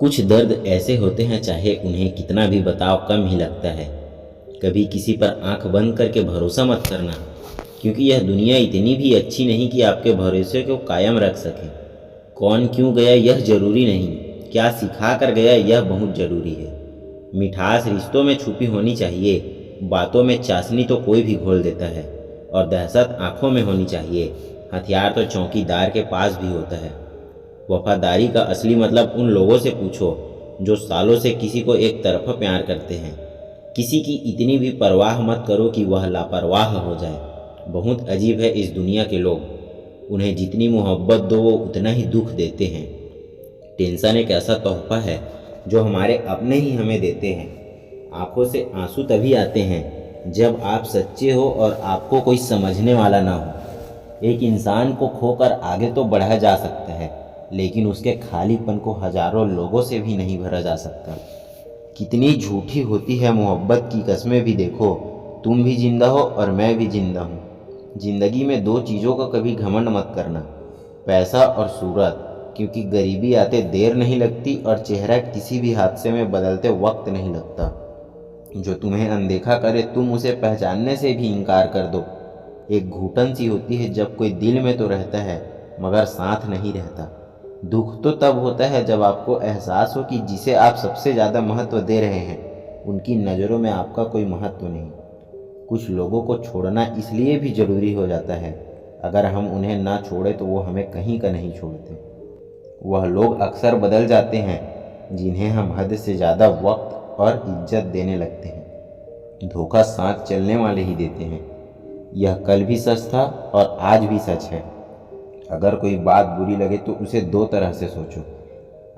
कुछ दर्द ऐसे होते हैं चाहे उन्हें कितना भी बताओ कम ही लगता है। कभी किसी पर आंख बंद करके भरोसा मत करना, क्योंकि यह दुनिया इतनी भी अच्छी नहीं कि आपके भरोसे को कायम रख सके। कौन क्यों गया यह जरूरी नहीं, क्या सिखा कर गया यह बहुत जरूरी है। मिठास रिश्तों में छुपी होनी चाहिए, बातों में चाशनी तो कोई भी घोल देता है, और दहशत आंखों में होनी चाहिए। हथियार तो चौकीदार के पास भी होता है। वफादारी का असली मतलब उन लोगों से पूछो जो सालों से किसी को एक तरफा प्यार करते हैं। किसी की इतनी भी परवाह मत करो कि वह लापरवाह हो जाए। बहुत अजीब है इस दुनिया के लोग, उन्हें जितनी मोहब्बत दो वो उतना ही दुख देते हैं। टेंशन एक ऐसा तोहफा है जो हमारे अपने ही हमें देते हैं। आंखों से आंसू तभी आते हैं जब आप सच्चे हो और आपको कोई समझने वाला ना हो। एक इंसान को खोकर आगे तो बढ़ा जा सकता है, लेकिन उसके खालीपन को हजारों लोगों से भी नहीं भरा जा सकता। कितनी झूठी होती है मोहब्बत की कस्में भी देखो, तुम भी जिंदा हो और मैं भी जिंदा हूँ। जिंदगी में दो चीज़ों का कभी घमंड मत करना, पैसा और सूरत, क्योंकि गरीबी आते देर नहीं लगती और चेहरा किसी भी हादसे में बदलते वक्त नहीं लगता। जो तुम्हें अनदेखा करे तुम उसे पहचानने से भी इनकार कर दो। एक घुटन सी होती है जब कोई दिल में तो रहता है मगर साथ नहीं रहता। दुख तो तब होता है जब आपको एहसास हो कि जिसे आप सबसे ज़्यादा महत्व दे रहे हैं उनकी नज़रों में आपका कोई महत्व नहीं। कुछ लोगों को छोड़ना इसलिए भी ज़रूरी हो जाता है, अगर हम उन्हें ना छोड़े तो वो हमें कहीं का नहीं छोड़ते। वह लोग अक्सर बदल जाते हैं जिन्हें हम हद से ज़्यादा वक्त और इज्जत देने लगते हैं। धोखा साथ चलने वाले ही देते हैं। यह कल भी सच था और आज भी सच है। अगर कोई बात बुरी लगे तो उसे दो तरह से सोचो।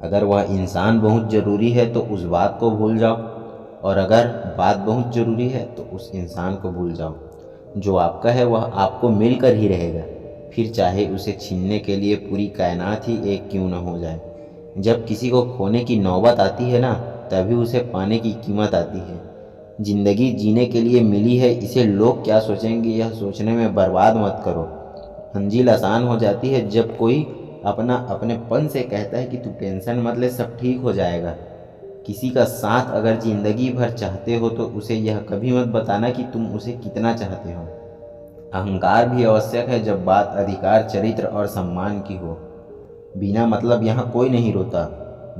अगर वह इंसान बहुत ज़रूरी है तो उस बात को भूल जाओ, और अगर बात बहुत ज़रूरी है तो उस इंसान को भूल जाओ। जो आपका है वह आपको मिलकर ही रहेगा, फिर चाहे उसे छीनने के लिए पूरी कायनात ही एक क्यों न हो जाए। जब किसी को खोने की नौबत आती है ना, तभी उसे पाने की कीमत आती है। जिंदगी जीने के लिए मिली है, इसे लोग क्या सोचेंगे यह सोचने में बर्बाद मत करो। मंजिल आसान हो जाती है जब कोई अपना अपनेपन से कहता है कि तू टेंशन मत ले, सब ठीक हो जाएगा। किसी का साथ अगर जिंदगी भर चाहते हो तो उसे यह कभी मत बताना कि तुम उसे कितना चाहते हो। अहंकार भी आवश्यक है जब बात अधिकार, चरित्र और सम्मान की हो। बिना मतलब यहाँ कोई नहीं रोता।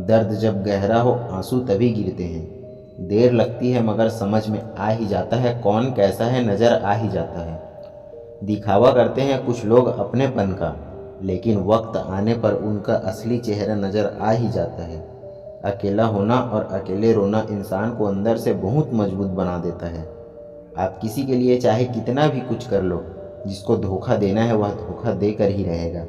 दर्द जब गहरा हो आंसू तभी गिरते हैं। देर लगती है मगर समझ में आ ही जाता है कौन कैसा है, नज़र आ ही जाता है। दिखावा करते हैं कुछ लोग अपनेपन का, लेकिन वक्त आने पर उनका असली चेहरा नज़र आ ही जाता है। अकेला होना और अकेले रोना इंसान को अंदर से बहुत मजबूत बना देता है। आप किसी के लिए चाहे कितना भी कुछ कर लो, जिसको धोखा देना है वह धोखा देकर ही रहेगा।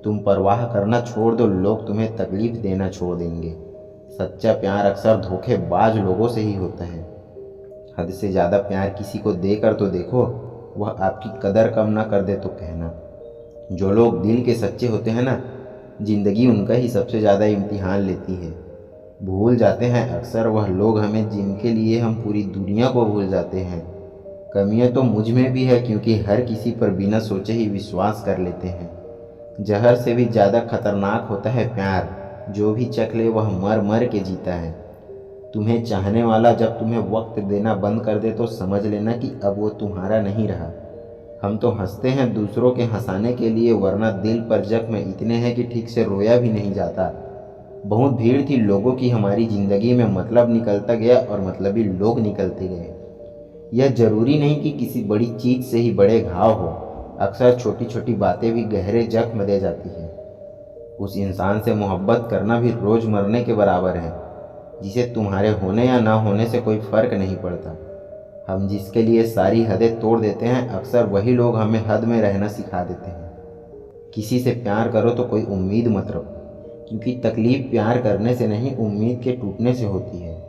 तुम परवाह करना छोड़ दो, लोग तुम्हें तकलीफ देना छोड़ देंगे। सच्चा प्यार अक्सर धोखेबाज लोगों से ही होता है। हद से ज़्यादा प्यार किसी को देकर तो देखो, वह आपकी कदर कम ना कर दे तो कहना। जो लोग दिल के सच्चे होते हैं ना, जिंदगी उनका ही सबसे ज़्यादा इम्तिहान लेती है। भूल जाते हैं अक्सर वह लोग हमें जिनके लिए हम पूरी दुनिया को भूल जाते हैं। कमियां तो मुझ में भी है, क्योंकि हर किसी पर बिना सोचे ही विश्वास कर लेते हैं। जहर से भी ज़्यादा खतरनाक होता है प्यार, जो भी चख ले वह मर मर के जीता है। तुम्हें चाहने वाला जब तुम्हें वक्त देना बंद कर दे तो समझ लेना कि अब वो तुम्हारा नहीं रहा। हम तो हंसते हैं दूसरों के हंसाने के लिए, वरना दिल पर जख्म इतने हैं कि ठीक से रोया भी नहीं जाता। बहुत भीड़ थी लोगों की हमारी ज़िंदगी में, मतलब निकलता गया और मतलबी लोग निकलते गए। यह ज़रूरी नहीं कि किसी बड़ी चीज़ से ही बड़े घाव हो, अक्सर छोटी छोटी बातें भी गहरे जख्म दे जाती हैं। उस इंसान से मोहब्बत करना भी रोज़ मरने के बराबर है, जिसे तुम्हारे होने या ना होने से कोई फ़र्क नहीं पड़ता। हम जिसके लिए सारी हदें तोड़ देते हैं, अक्सर वही लोग हमें हद में रहना सिखा देते हैं। किसी से प्यार करो तो कोई उम्मीद मत रखो, क्योंकि तकलीफ़ प्यार करने से नहीं उम्मीद के टूटने से होती है।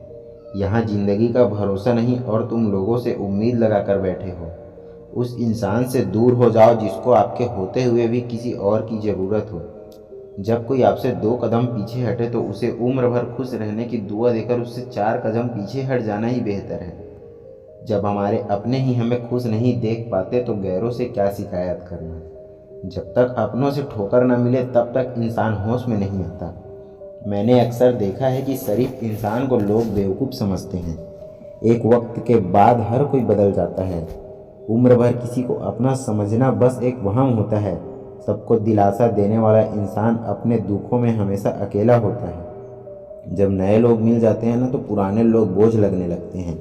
यहाँ ज़िंदगी का भरोसा नहीं और तुम लोगों से उम्मीद लगा कर बैठे हो। उस इंसान से दूर हो जाओ जिसको आपके होते हुए भी किसी और की ज़रूरत हो। जब कोई आपसे 2 कदम पीछे हटे तो उसे उम्र भर खुश रहने की दुआ देकर उससे 4 कदम पीछे हट जाना ही बेहतर है। जब हमारे अपने ही हमें खुश नहीं देख पाते तो गैरों से क्या शिकायत करना। जब तक अपनों से ठोकर न मिले तब तक इंसान होश में नहीं आता। मैंने अक्सर देखा है कि शरीफ इंसान को लोग बेवकूफ़ समझते हैं। एक वक्त के बाद हर कोई बदल जाता है। उम्र भर किसी को अपना समझना बस एक वहम होता है। सबको दिलासा देने वाला इंसान अपने दुखों में हमेशा अकेला होता है। जब नए लोग मिल जाते हैं ना तो पुराने लोग बोझ लगने लगते हैं।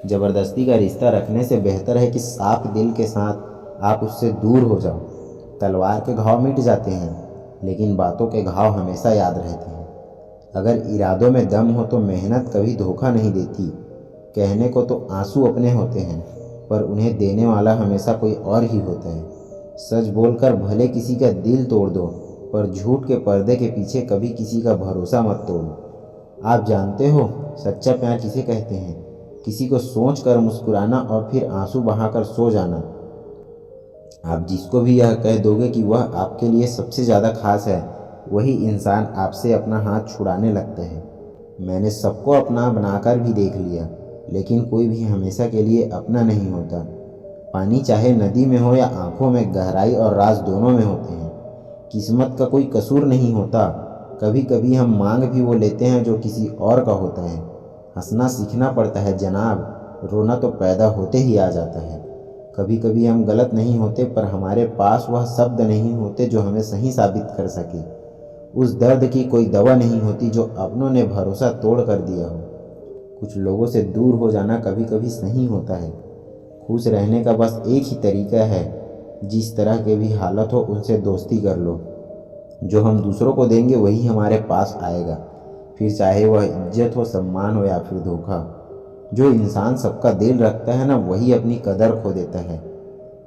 ज़बरदस्ती का रिश्ता रखने से बेहतर है कि साफ दिल के साथ आप उससे दूर हो जाओ। तलवार के घाव मिट जाते हैं, लेकिन बातों के घाव हमेशा याद रहते हैं। अगर इरादों में दम हो तो मेहनत कभी धोखा नहीं देती। कहने को तो आंसू अपने होते हैं, पर उन्हें देने वाला हमेशा कोई और ही होता है। सच बोलकर भले किसी का दिल तोड़ दो, पर झूठ के पर्दे के पीछे कभी किसी का भरोसा मत तोड़ो। आप जानते हो सच्चा प्यार किसे कहते हैं? किसी को सोच कर मुस्कुराना और फिर आंसू बहाकर सो जाना। आप जिसको भी यह कह दोगे कि वह आपके लिए सबसे ज़्यादा खास है, वही इंसान आपसे अपना हाथ छुड़ाने लगता है। मैंने सबको अपना बनाकर भी देख लिया, लेकिन कोई भी हमेशा के लिए अपना नहीं होता। पानी चाहे नदी में हो या आंखों में, गहराई और राज दोनों में होते हैं। किस्मत का कोई कसूर नहीं होता। कभी कभी हम मांग भी वो लेते हैं जो किसी और का होता है। हंसना सीखना पड़ता है जनाब, रोना तो पैदा होते ही आ जाता है। कभी कभी हम गलत नहीं होते, पर हमारे पास वह शब्द नहीं होते जो हमें सही साबित कर सके। उस दर्द की कोई दवा नहीं होती जो अपनों ने भरोसा तोड़ कर दिया हो। कुछ लोगों से दूर हो जाना कभी कभी सही होता है। खुश रहने का बस एक ही तरीका है, जिस तरह के भी हालत हो उनसे दोस्ती कर लो। जो हम दूसरों को देंगे वही हमारे पास आएगा, फिर चाहे वह इज्जत हो, सम्मान हो या फिर धोखा। जो इंसान सबका दिल रखता है ना, वही अपनी कदर खो देता है।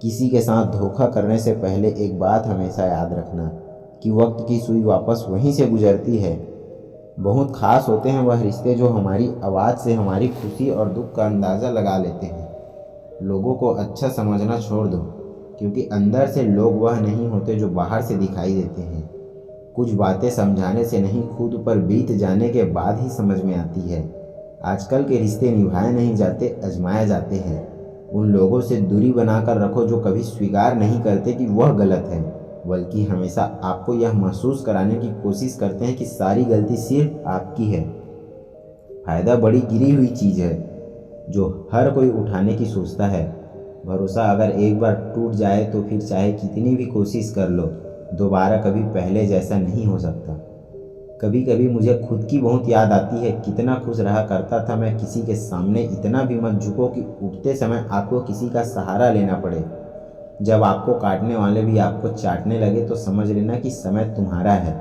किसी के साथ धोखा करने से पहले एक बात हमेशा याद रखना कि वक्त की सुई वापस वहीं से गुजरती है। बहुत खास होते हैं वह रिश्ते जो हमारी आवाज़ से हमारी खुशी और दुख का अंदाज़ा लगा लेते हैं। लोगों को अच्छा समझना छोड़ दो, क्योंकि अंदर से लोग वह नहीं होते जो बाहर से दिखाई देते हैं। कुछ बातें समझाने से नहीं, खुद पर बीत जाने के बाद ही समझ में आती है। आजकल के रिश्ते निभाए नहीं जाते, आजमाए जाते हैं। उन लोगों से दूरी बनाकर रखो जो कभी स्वीकार नहीं करते कि वह गलत है, बल्कि हमेशा आपको यह महसूस कराने की कोशिश करते हैं कि सारी गलती सिर्फ आपकी है। फायदा बड़ी गिरी हुई चीज़ है जो हर कोई उठाने की सोचता है। भरोसा अगर एक बार टूट जाए तो फिर चाहे कितनी भी कोशिश कर लो, दोबारा कभी पहले जैसा नहीं हो सकता। कभी कभी मुझे खुद की बहुत याद आती है। कितना खुश रहा करता था मैं किसी के सामने। इतना भी मत झुको कि उठते समय आपको किसी का सहारा लेना पड़े। जब आपको काटने वाले भी आपको चाटने लगे तो समझ लेना कि समय तुम्हारा है।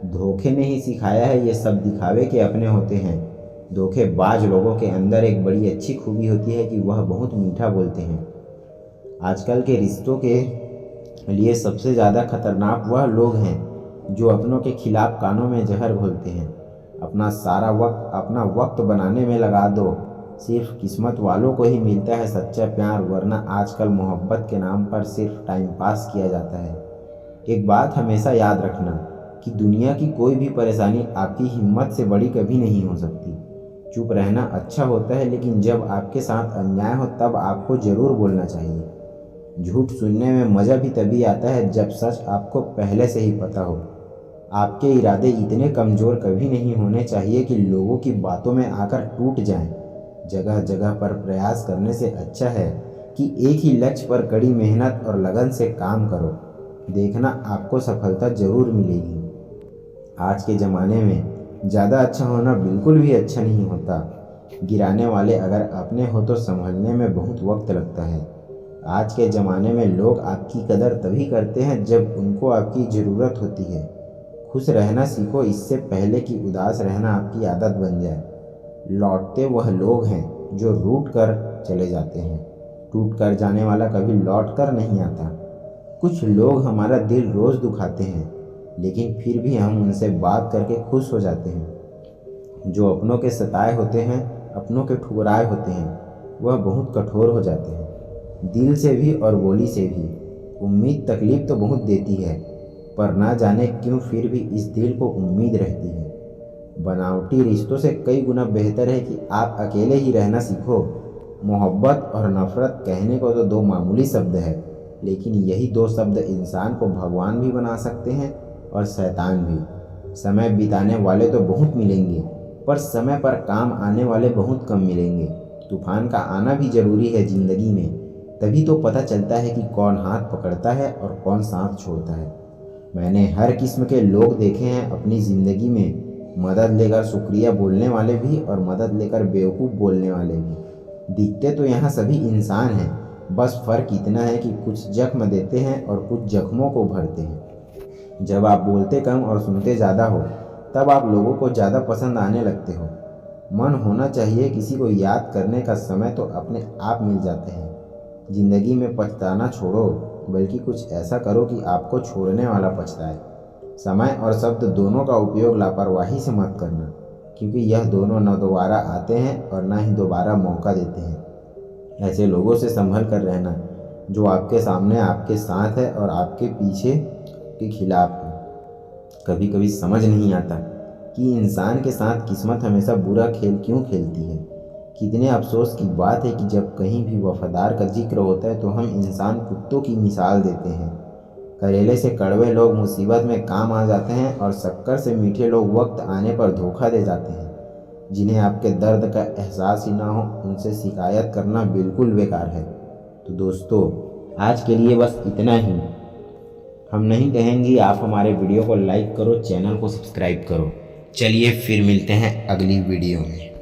धोखे ने ही सिखाया है ये सब दिखावे के अपने होते हैं। धोखेबाज लोगों के अंदर एक बड़ी अच्छी खूबी होती है कि वह बहुत मीठा बोलते हैं। आजकल के रिश्तों के लिए सबसे ज़्यादा खतरनाक वह लोग हैं जो अपनों के खिलाफ कानों में जहर घोलते हैं। अपना सारा वक्त अपना वक्त बनाने में लगा दो। सिर्फ किस्मत वालों को ही मिलता है सच्चा प्यार, वरना आजकल मोहब्बत के नाम पर सिर्फ टाइम पास किया जाता है। एक बात हमेशा याद रखना कि दुनिया की कोई भी परेशानी आपकी हिम्मत से बड़ी कभी नहीं हो सकती। चुप रहना अच्छा होता है, लेकिन जब आपके साथ अन्याय हो तब आपको ज़रूर बोलना चाहिए। झूठ सुनने में मज़ा भी तभी आता है जब सच आपको पहले से ही पता हो। आपके इरादे इतने कमज़ोर कभी नहीं होने चाहिए कि लोगों की बातों में आकर टूट जाएं। जगह जगह पर प्रयास करने से अच्छा है कि एक ही लक्ष्य पर कड़ी मेहनत और लगन से काम करो। देखना आपको सफलता ज़रूर मिलेगी। आज के ज़माने में ज़्यादा अच्छा होना बिल्कुल भी अच्छा नहीं होता। गिराने वाले अगर अपने हो तो संभलने में बहुत वक्त लगता है। आज के ज़माने में लोग आपकी कदर तभी करते हैं जब उनको आपकी ज़रूरत होती है। खुश रहना सीखो, इससे पहले कि उदास रहना आपकी आदत बन जाए। लौटते वह लोग हैं जो रूठ कर चले जाते हैं। टूट कर जाने वाला कभी लौट कर नहीं आता। कुछ लोग हमारा दिल रोज़ दुखाते हैं, लेकिन फिर भी हम उनसे बात करके खुश हो जाते हैं। जो अपनों के सताए होते हैं, अपनों के ठुकराए होते हैं, वह बहुत कठोर हो जाते हैं, दिल से भी और बोली से भी। उम्मीद तकलीफ़ तो बहुत देती है, पर ना जाने क्यों फिर भी इस दिल को उम्मीद रहती है। बनावटी रिश्तों से कई गुना बेहतर है कि आप अकेले ही रहना सीखो। मोहब्बत और नफ़रत कहने को तो दो मामूली शब्द है, लेकिन यही दो शब्द इंसान को भगवान भी बना सकते हैं और शैतान भी। समय बिताने वाले तो बहुत मिलेंगे, पर समय पर काम आने वाले बहुत कम मिलेंगे। तूफान का आना भी ज़रूरी है ज़िंदगी में, तभी तो पता चलता है कि कौन हाथ पकड़ता है और कौन साथ छोड़ता है। मैंने हर किस्म के लोग देखे हैं अपनी ज़िंदगी में, मदद लेकर शुक्रिया बोलने वाले भी और मदद लेकर बेवकूफ़ बोलने वाले भी। दिखते तो यहाँ सभी इंसान हैं, बस फ़र्क इतना है कि कुछ जख्म देते हैं और कुछ जख्मों को भरते हैं। जब आप बोलते कम और सुनते ज़्यादा हो, तब आप लोगों को ज़्यादा पसंद आने लगते हो। मन होना चाहिए, किसी को याद करने का समय तो अपने आप मिल जाते हैं। ज़िंदगी में पछताना छोड़ो, बल्कि कुछ ऐसा करो कि आपको छोड़ने वाला पछताए। समय और शब्द दोनों का उपयोग लापरवाही से मत करना, क्योंकि यह दोनों न दोबारा आते हैं और न ही दोबारा मौका देते हैं। ऐसे लोगों से संभल कर रहना जो आपके सामने आपके साथ है और आपके पीछे के खिलाफ है। कभी कभी समझ नहीं आता कि इंसान के साथ किस्मत हमेशा बुरा खेल क्यों खेलती है। कितने अफसोस की बात है कि जब कहीं भी वफादार का जिक्र होता है तो हम इंसान कुत्तों की मिसाल देते हैं। करेले से कड़वे लोग मुसीबत में काम आ जाते हैं और शक्कर से मीठे लोग वक्त आने पर धोखा दे जाते हैं। जिन्हें आपके दर्द का एहसास ही ना हो, उनसे शिकायत करना बिल्कुल बेकार है। तो दोस्तों, आज के लिए बस इतना ही। हम नहीं कहेंगे आप हमारे वीडियो को लाइक करो, चैनल को सब्सक्राइब करो। चलिए फिर मिलते हैं अगली वीडियो में।